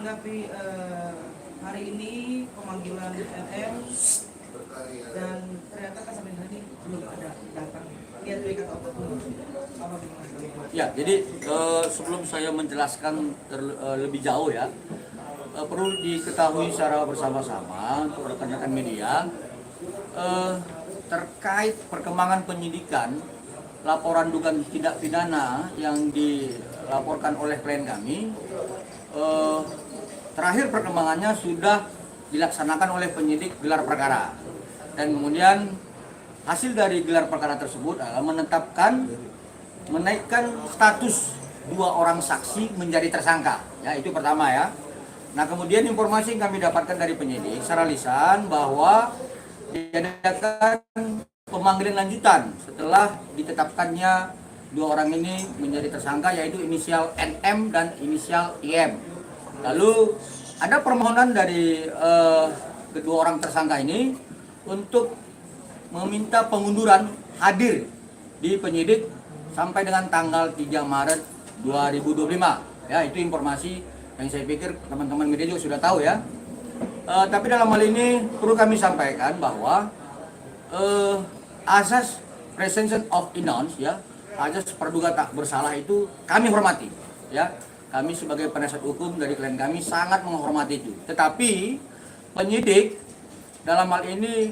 menanggapi hari ini pemanggilan NM dan ternyata kan sampai hari ini belum ada datang. Lihat dari kata apa Ya, jadi sebelum saya menjelaskan lebih jauh ya, perlu diketahui secara bersama-sama untuk rekan-rekan media terkait perkembangan penyidikan laporan dugaan tindak pidana yang dilaporkan oleh klien kami. Terakhir perkembangannya sudah dilaksanakan oleh penyidik gelar perkara, dan kemudian hasil dari gelar perkara tersebut adalah menetapkan menaikkan status 2 orang saksi menjadi tersangka. Ya, itu pertama ya. Nah, kemudian informasi yang kami dapatkan dari penyidik secara lisan bahwa diadakan pemanggilan lanjutan setelah ditetapkannya 2 orang ini menjadi tersangka, yaitu inisial NM dan inisial IM. Lalu ada permohonan dari kedua orang tersangka ini untuk meminta pengunduran hadir di penyidik sampai dengan tanggal 3 Maret 2025. Ya, itu informasi yang saya pikir teman-teman media juga sudah tahu ya. Tapi dalam hal ini perlu kami sampaikan bahwa asas presumption of innocence, ya, asas praduga tak bersalah itu kami hormati, ya. Kami sebagai penasihat hukum dari klien kami sangat menghormati itu. Tetapi penyidik dalam hal ini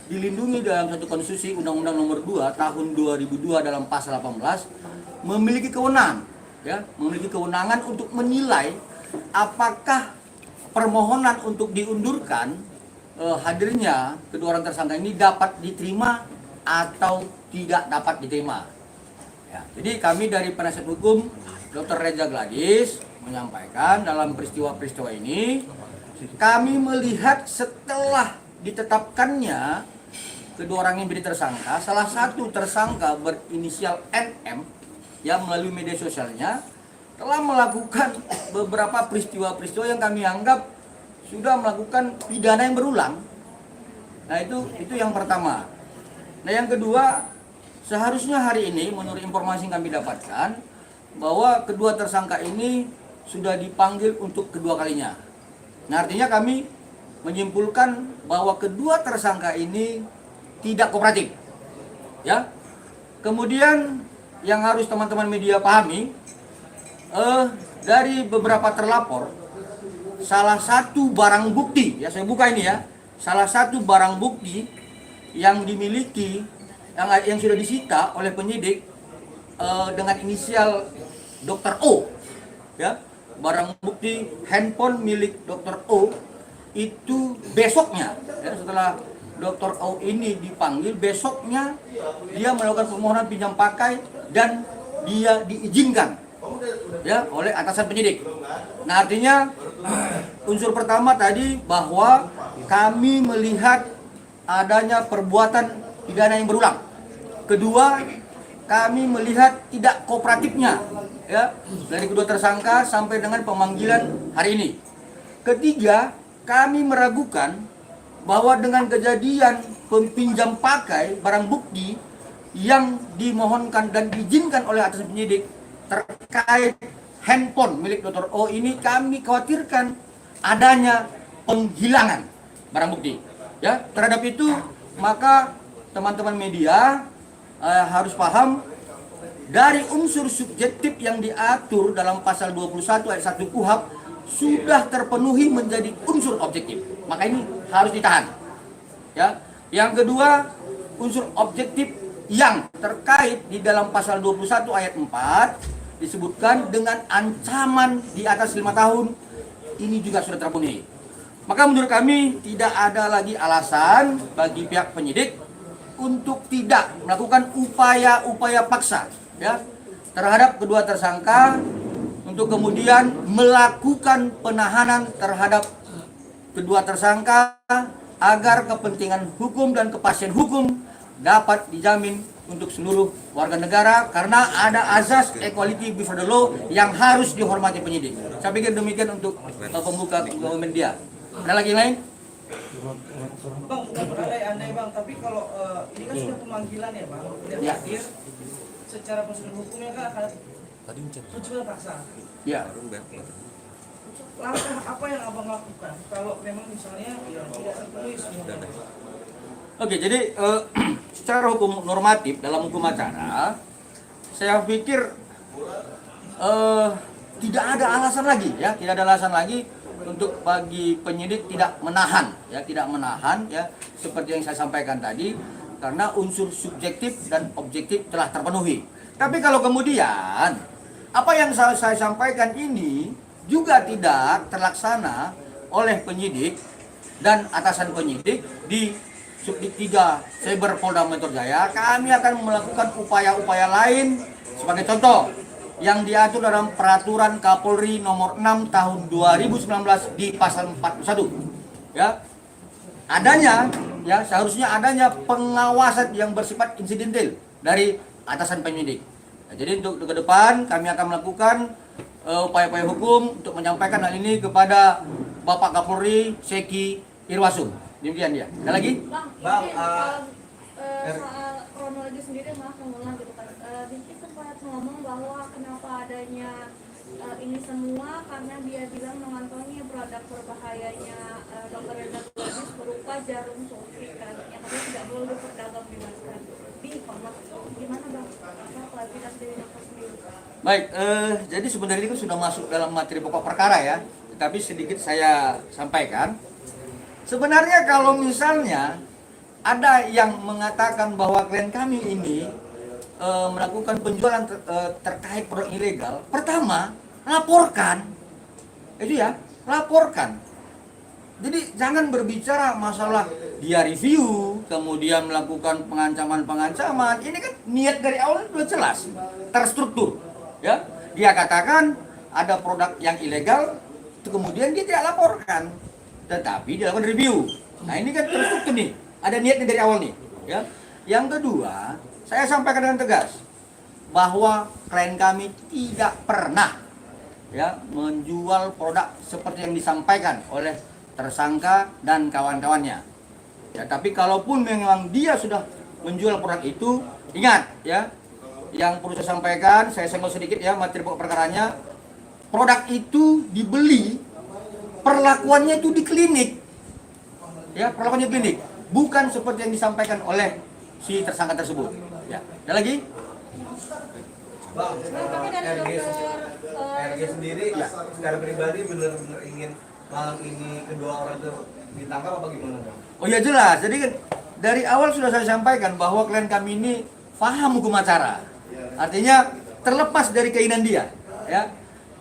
dilindungi dalam satu konstitusi Undang-Undang Nomor 2 Tahun 2002 dalam pasal 18 memiliki kewenangan, ya, memiliki kewenangan untuk menilai apakah permohonan untuk diundurkan hadirnya kedua orang tersangka ini dapat diterima atau tidak dapat diterima. Ya, jadi kami dari penasihat hukum Dr. Reza Gladys menyampaikan dalam peristiwa-peristiwa ini kami melihat setelah ditetapkannya kedua orang yang menjadi tersangka, salah satu tersangka berinisial NM yang melalui media sosialnya telah melakukan beberapa peristiwa-peristiwa yang kami anggap sudah melakukan pidana yang berulang. Nah, itu yang pertama. Nah, yang kedua, seharusnya hari ini menurut informasi yang kami dapatkan bahwa kedua tersangka ini sudah dipanggil untuk kedua kalinya. Nah, artinya kami menyimpulkan bahwa kedua tersangka ini tidak kooperatif. Ya. Kemudian yang harus teman-teman media pahami, dari beberapa terlapor, salah satu barang bukti, ya saya buka ini ya, salah satu barang bukti yang dimiliki, yang sudah disita oleh penyidik dengan inisial Dr. O, ya, barang bukti handphone milik Dr. O itu besoknya, ya, setelah Dr. O ini dipanggil, besoknya dia melakukan permohonan pinjam pakai dan dia diizinkan, ya, oleh atasan penyidik. Nah, artinya unsur pertama tadi bahwa kami melihat adanya perbuatan pidana yang berulang. Kedua, kami melihat tidak kooperatifnya, ya, dari kedua tersangka sampai dengan pemanggilan hari ini. Ketiga, kami meragukan bahwa dengan kejadian pinjam pakai barang bukti yang dimohonkan dan diizinkan oleh atasan penyidik terkait handphone milik Dr. O ini, kami khawatirkan adanya penghilangan barang bukti. Ya, terhadap itu maka teman-teman media harus paham dari unsur subjektif yang diatur dalam pasal 21 ayat 1 KUHP sudah terpenuhi menjadi unsur objektif. Maka ini harus ditahan. Ya. Yang kedua, unsur objektif yang terkait di dalam pasal 21 ayat 4 disebutkan dengan ancaman di atas 5 tahun, ini juga sudah terpenuhi. Maka menurut kami tidak ada lagi alasan bagi pihak penyidik untuk tidak melakukan upaya-upaya paksa, ya, terhadap kedua tersangka untuk kemudian melakukan penahanan terhadap kedua tersangka agar kepentingan hukum dan kepastian hukum dapat dijamin untuk seluruh warga negara, karena ada azas equality before the law yang harus dihormati penyidik. Saya pikir demikian untuk pembuka media. Ada lagi yang lain? Bang, bukan berandai-andai Bang, tapi kalau ini kan sudah pemanggilan ya Bang, sudah hadir, secara prosedur hukumnya kan akan penculikan paksa. Ya. langkah apa yang abang lakukan kalau memang misalnya ya tidak terpenuhi semua? Oke, jadi secara hukum normatif dalam hukum acara, saya pikir tidak ada alasan lagi ya, tidak ada alasan lagi untuk bagi penyidik tidak menahan ya, seperti yang saya sampaikan tadi, karena unsur subjektif dan objektif telah terpenuhi. Tapi kalau kemudian apa yang saya sampaikan ini juga tidak terlaksana oleh penyidik dan atasan penyidik di Subdit 3 Cyber Polda Metro Jaya, kami akan melakukan upaya-upaya lain. Sebagai contoh, yang diatur dalam Peraturan Kapolri Nomor 6 Tahun 2019 di Pasal 41. Ya, adanya, ya seharusnya adanya pengawasan yang bersifat insidental dari atasan penyidik. Nah, jadi untuk ke depan kami akan melakukan upaya-upaya hukum untuk menyampaikan hal ini kepada Bapak Kapolri Seki Irwasum. Demikian dia. Ada lagi? Bang, soal kronologi sendiri maaf mengulang gitu kan. Binti sempat ngomong bahwa kenapa adanya ini semua karena dia bilang mengantongi produk berbahayanya dokter Redagologis berupa jarum suntik kan, yang katanya tidak boleh diperdagang bebaskan. Di e-commerce gimana bang? Apa kita dari dokter sendiri? Baik, jadi sebenarnya ini kan sudah masuk dalam materi pokok perkara ya, tapi sedikit saya sampaikan. Sebenarnya kalau misalnya ada yang mengatakan bahwa klien kami ini melakukan penjualan terkait produk ilegal, pertama laporkan, itu ya, laporkan. Jadi jangan berbicara masalah dia review, kemudian melakukan pengancaman-pengancaman. Ini kan niat dari awal sudah jelas, terstruktur. Ya, dia katakan ada produk yang ilegal, kemudian dia tidak laporkan, tetapi dia lakukan review. Nah ini kan terstruktur nih, ada niatnya dari awal nih. Ya. Yang kedua, saya sampaikan dengan tegas bahwa klien kami tidak pernah ya menjual produk seperti yang disampaikan oleh tersangka dan kawan-kawannya. Ya, tapi kalaupun memang dia sudah menjual produk itu, ingat ya, yang perlu saya sampaikan, saya senggol sedikit ya materi pokok perkaranya. Produk itu dibeli, perlakuannya itu di klinik. Ya, perlakuannya di klinik, bukan seperti yang disampaikan oleh si tersangka tersebut. Ya, ada lagi? Bang, Tapi dari RG, dokter RG sendiri ya, secara pribadi benar-benar ingin malam ini kedua orang itu ditangkap apa gimana bang? Oh ya jelas, jadi kan dari awal sudah saya sampaikan bahwa klien kami ini paham hukum acara. Artinya terlepas dari keinginan dia, ya.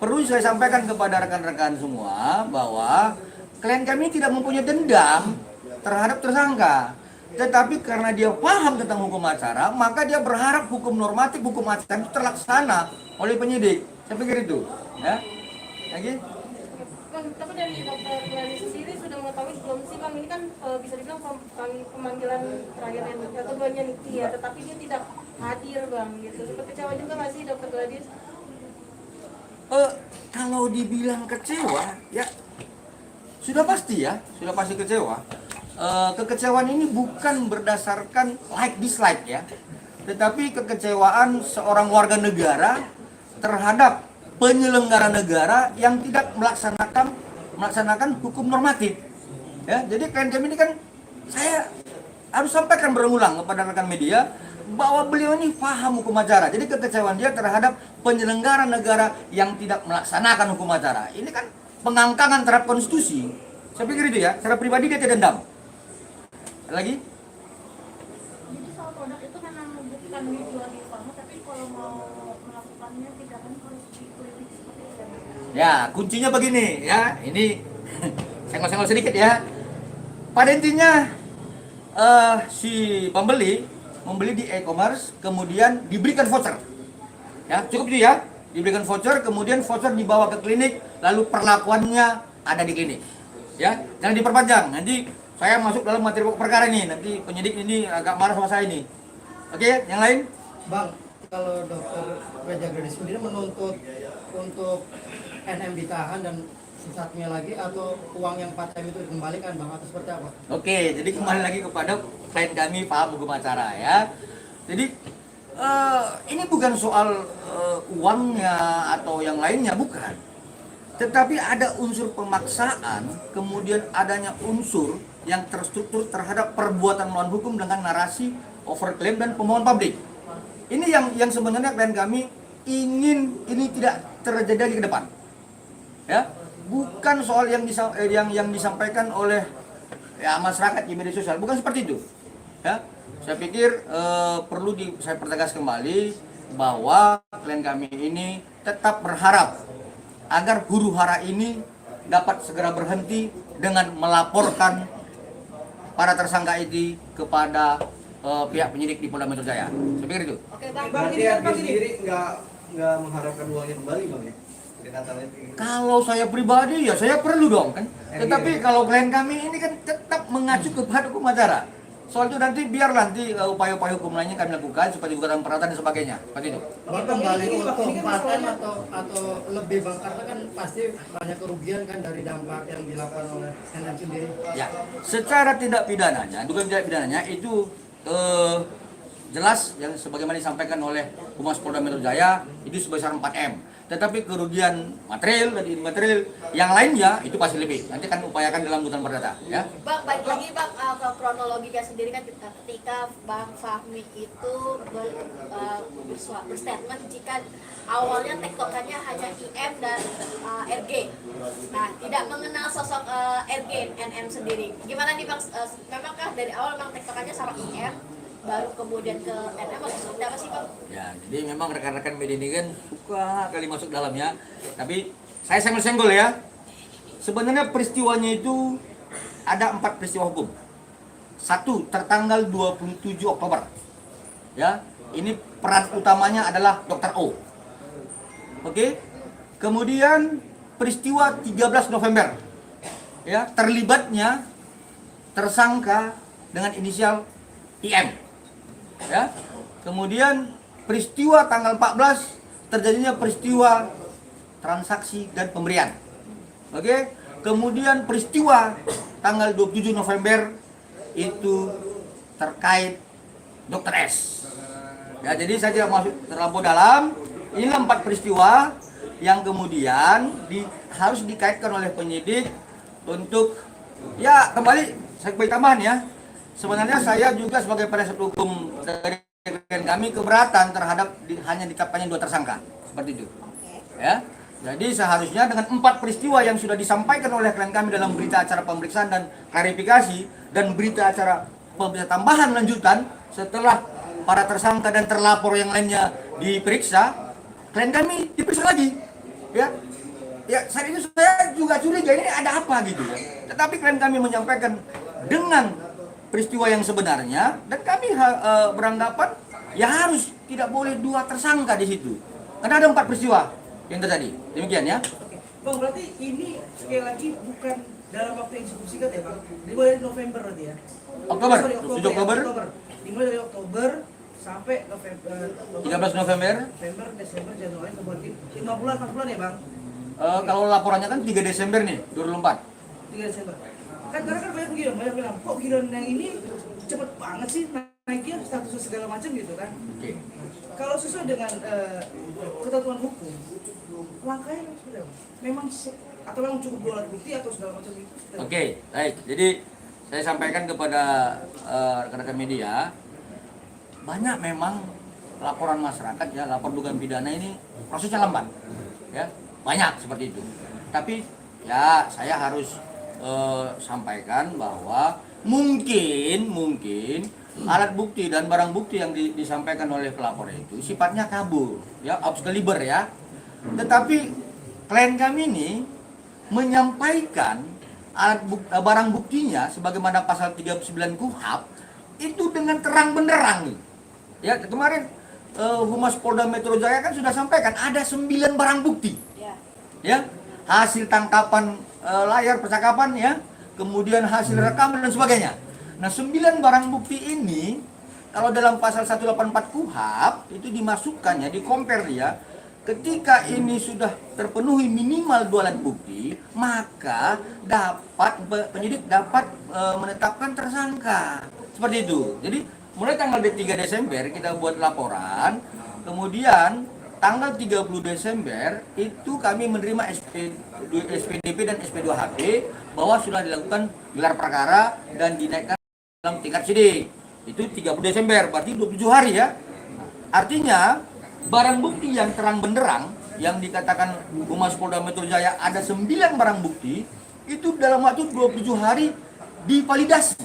Perlu saya sampaikan kepada rekan-rekan semua bahwa klien kami tidak mempunyai dendam terhadap tersangka. Tetapi karena dia paham tentang hukum acara, maka dia berharap hukum normatif, hukum acara itu terlaksana oleh penyidik. Saya pikir itu, ya. Lagi? Bang, tapi dari dokter Gladys sendiri sudah mengetahui belum sih bang, ini kan bisa dibilang pemanggilan terakhir yang keduanya Niki ya, tetapi dia tidak hadir bang gitu. Sempat kecewa juga nggak sih dokter Gladys? Kalau dibilang kecewa, ya sudah pasti ya, sudah pasti kecewa. Kekecewaan ini bukan berdasarkan like dislike ya, tetapi kekecewaan seorang warga negara terhadap penyelenggara negara yang tidak melaksanakan hukum normatif. Ya, jadi klien kami ini kan saya harus sampaikan berulang kepada rekan media bahwa beliau ini paham hukum acara. Jadi kekecewaan dia terhadap penyelenggara negara yang tidak melaksanakan hukum acara. Ini kan pengangkangan terhadap konstitusi. Saya pikir itu ya, secara pribadi dia tidak dendam. Lagi? Jadi soal produk itu memang bukan dijual di e-commerce, tapi kalau mau melakukannya tidak kan harus di klinik seperti itu. Ya, kuncinya begini ya. Ini senggol-senggol sedikit ya. Pada intinya si pembeli membeli di e-commerce, kemudian diberikan voucher. Ya, cukup itu ya. Diberikan voucher, kemudian voucher dibawa ke klinik, lalu perlakuannya ada di klinik. Ya, jangan diperpanjang. Nanti saya masuk dalam materi pokok perkara ini. Nanti penyidik ini agak marah sama saya ini. Oke, yang lain? Bang, kalau dokter Redagologis sendiri menuntut untuk NM ditahan dan sisanya lagi atau uang yang 4M itu dikembalikan bang atau seperti apa? Oke, jadi kembali lagi kepada klien kami paham hukum acara ya. Jadi ini bukan soal uangnya atau yang lainnya, bukan. Tetapi ada unsur pemaksaan, kemudian adanya unsur yang terstruktur terhadap perbuatan melawan hukum dengan narasi overclaim dan pemohon publik. Ini yang sebenarnya klien kami ingin ini tidak terjadi lagi ke depan. Ya, bukan soal yang disampaikan oleh ya masyarakat di media sosial, bukan seperti itu. Ya, saya pikir perlu saya pertegas kembali bahwa klien kami ini tetap berharap agar huru hara ini dapat segera berhenti dengan melaporkan para tersangka itu kepada pihak penyidik di Polda Metro Jaya. Saya pikir itu. Oke bang. Berarti RG sendiri nggak mengharapkan uangnya kembali bang ya? Kalau saya pribadi ya saya perlu dong kan. Tetapi kalau klien kami ini kan tetap mengacu kepada hukum acara. Soal itu nanti biar nanti upaya-upaya hukum lainnya kami lakukan seperti gugatan perdata dan sebagainya. Seperti itu. Bang, kembali untuk 4M atau lebih bang, karena kan pasti banyak kerugian kan dari dampak yang dilakukan oleh NM sendiri. Ya, secara tindak pidananya, dugaan tindak pidananya itu jelas yang sebagaimana disampaikan oleh Humas Polda Metro Jaya itu sebesar 4M. Tetapi kerugian material dan imaterial yang lainnya itu pasti lebih. Nanti kan upayakan dalam gugatan perdata, ya. Bang, balik lagi bang ke kronologinya sendiri kan ketika Bang Fahmi itu berstatement jika awalnya tektokannya hanya IM dan RG. Nah, tidak mengenal sosok RG NM sendiri. Gimana nih bang? Memangkah dari awal memang tektokannya sama IM? Baru kemudian ke NM atau seperti apa sih bang? Ya, jadi memang rekan-rekan media ini kan suka kali masuk dalamnya. Tapi saya senggol-senggol ya. Sebenarnya peristiwanya itu ada 4 peristiwa hukum. 1 tertanggal 27 Oktober. Ya, ini peran utamanya adalah Dr. O. Oke. Kemudian peristiwa 13 November. Ya, terlibatnya tersangka dengan inisial IM. Ya. Kemudian peristiwa tanggal 14 terjadinya peristiwa transaksi dan pemberian. Oke. Kemudian peristiwa tanggal 27 November itu terkait Dr. S. Ya, jadi saya tidak masuk terlampau dalam. Inilah 4 peristiwa yang kemudian harus dikaitkan oleh penyidik untuk ya kembali saya beri tambahan ya. Sebenarnya saya juga sebagai penasihat hukum dari klien kami keberatan terhadap hanya ditetapkannya 2 tersangka seperti itu. Ya, jadi seharusnya dengan 4 peristiwa yang sudah disampaikan oleh klien kami dalam berita acara pemeriksaan dan klarifikasi dan berita acara pemeriksaan tambahan lanjutan setelah para tersangka dan terlapor yang lainnya diperiksa, klien kami diperiksa lagi. Ya, saat itu saya juga curiga ini ada apa gitu ya. Tetapi klien kami menyampaikan dengan peristiwa yang sebenarnya dan kami beranggapan ya harus tidak boleh 2 tersangka di situ karena ada 4 peristiwa yang terjadi. Demikian ya. Oke. Bang, berarti ini sekali lagi bukan dalam waktu yang cukup singkat ya bang? Dimulai dari November berarti ya? Oktober, Sorry, 7 Oktober. Dimulai dari Oktober sampai November. 13 November. November, Desember, Januari, Februari. 5 bulan, 4 bulan ya bang? Kalau laporannya kan 3 Desember nih, 2004. 3 Desember. Kan karena kan banyak bilang, kok giliran yang ini cepet banget sih naiknya status segala macam gitu kan. Oke. Kalau sesuai dengan ketentuan hukum, langkahnya seperti apa? Atau memang cukup 2 alat bukti atau segala macam itu? Oke, baik. Jadi saya sampaikan kepada rekan-rekan media, banyak memang laporan masyarakat ya, lapor dugaan pidana ini prosesnya lambat. Ya, banyak seperti itu. Tapi ya saya harus sampaikan bahwa mungkin alat bukti dan barang bukti yang disampaikan oleh pelapor itu sifatnya kabur, ya, obscaliber ya. Tetapi klien kami ini menyampaikan barang buktinya sebagaimana pasal 39 KUHP itu dengan terang benderang. Ya, kemarin Humas Polda Metro Jaya kan sudah sampaikan ada 9 barang bukti. Ya, hasil tangkapan layar percakapan ya, kemudian hasil rekaman dan sebagainya. Nah, 9 barang bukti ini kalau dalam pasal 184 KUHP itu dimasukkan ya, di-compare ya. Ketika ini sudah terpenuhi minimal 2 alat bukti, maka penyidik dapat menetapkan tersangka. Seperti itu. Jadi mulai tanggal 3 Desember kita buat laporan, kemudian tanggal 30 Desember itu kami menerima SPDP dan SP2HP bahwa sudah dilakukan gelar perkara dan dinaikkan dalam tingkat sidik. Itu 30 Desember, berarti 27 hari ya. Artinya barang bukti yang terang benderang yang dikatakan Humas Polda Metro Jaya ada 9 barang bukti itu dalam waktu 27 hari divalidasi.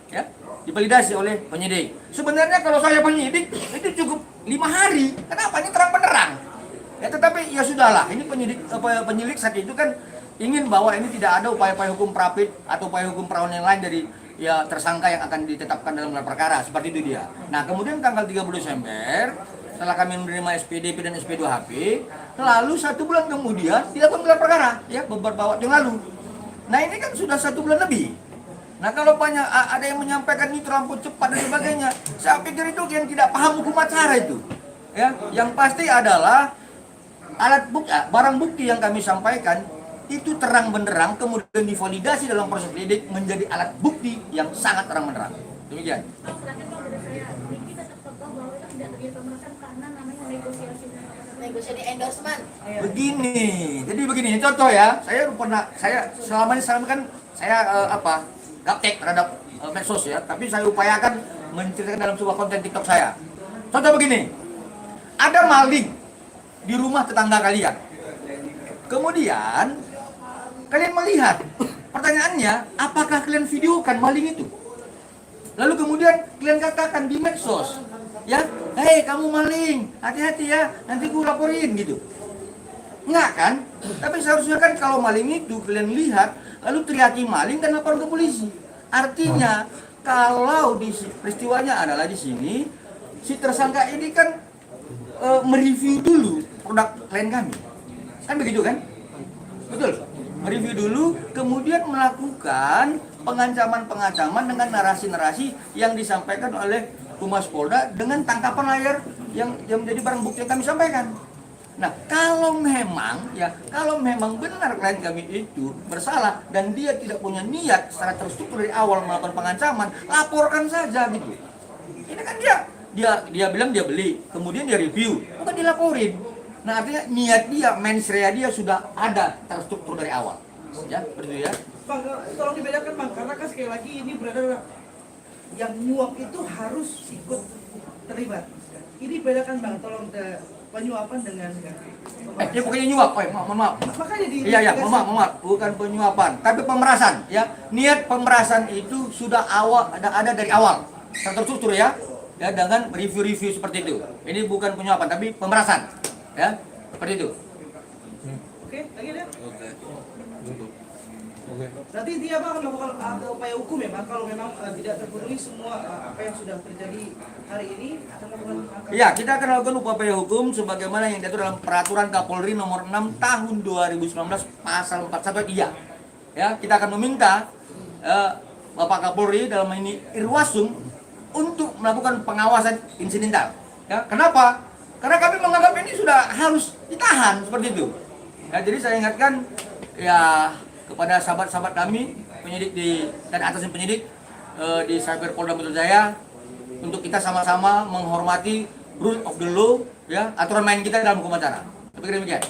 Ya, divalidasi oleh penyidik. Sebenarnya kalau saya penyidik itu cukup 5 hari. Kenapa? Ini terang benderang. Ya, tetapi ya sudahlah. Ini penyidik saat itu kan ingin bahwa ini tidak ada upaya-upaya hukum prapit atau upaya hukum perawan yang lain dari ya tersangka yang akan ditetapkan dalam gelar perkara. Seperti itu dia. Nah, kemudian tanggal 30 Desember setelah kami menerima SPDP dan SP2HP, lalu 1 bulan kemudian dilakukan gelar perkara ya beberapa waktu yang lalu. Nah, ini kan sudah 1 bulan lebih. Nah, kalau banyak ada yang menyampaikan ini terlampau cepat dan sebagainya, saya pikir itu yang tidak paham hukum acara itu. Ya, yang pasti adalah alat bukti, barang bukti yang kami sampaikan itu terang benderang kemudian divalidasi dalam proses lidik menjadi alat bukti yang sangat terang benderang. Demikian. Sedangkan kalau dari saya, Diki tetap kekeh bahwa itu tidak terjadi pemerasan karena namanya negosiasi endorsement. Jadi begini, contoh ya, saya selama ini kan saya gaptek terhadap medsos ya, tapi saya upayakan menceritakan dalam sebuah konten TikTok saya. Contoh begini, ada maling di rumah tetangga kalian. Kemudian kalian melihat, pertanyaannya, apakah kalian videokan maling itu? Lalu kemudian kalian katakan di medsos, ya, hei kamu maling, hati-hati ya, nanti gue laporin gitu. Enggak kan? Tapi seharusnya kan kalau maling itu kalian lihat, lalu teriaki maling dan lapor ke polisi. Artinya kalau peristiwanya adalah di sini, si tersangka ini kan mereview dulu produk klien kami. Kan begitu kan? Betul. Mereview dulu, kemudian melakukan pengancaman-pengancaman dengan narasi-narasi yang disampaikan oleh Humas Polda dengan tangkapan layar yang menjadi barang bukti yang kami sampaikan. Nah, kalau memang benar klien kami itu bersalah dan dia tidak punya niat secara terstruktur dari awal melakukan pengancaman, laporkan saja gitu. Ini kan dia bilang dia beli, kemudian dia review, bukan dilaporin. Nah, artinya niat dia, mens rea dia sudah ada terstruktur dari awal. Ya, seperti itu ya. Bang, tolong dibedakan Bang, karena kan sekali lagi ini berada yang nyuap itu harus ikut terlibat. Ini bedakan Bang, tolong penyuapan dengan Dia bukannya nyuap, mohon maaf. Makanya di Iya, mohon maaf, bukan penyuapan, tapi pemerasan ya. Niat pemerasan itu sudah ada dari awal. Terstruktur ya. Ya, dengan review-review seperti itu. Ini bukan penyuapan tapi pemerasan. Ya, seperti itu. Oke, lagi deh. Oke. Nanti dia akan melakukan upaya hukum ya Bang, kalau memang tidak terpenuhi semua apa yang sudah terjadi hari ini akan melakukan Iya, kita akan lakukan upaya hukum sebagaimana yang diatur dalam Peraturan Kapolri Nomor 6 Tahun 2019 Pasal 41 iya. Ya, kita akan meminta Bapak Kapolri dalam ini Irwasum untuk melakukan pengawasan insidental. Ya, kenapa? Karena kami menganggap ini sudah harus ditahan seperti itu. Ya, jadi saya ingatkan ya kepada sahabat-sahabat kami penyidik dan atasan penyidik di Cyber Polda Metro Jaya untuk kita sama-sama menghormati rule of the law ya, aturan main kita dalam hukum acara. Saya pikir demikian.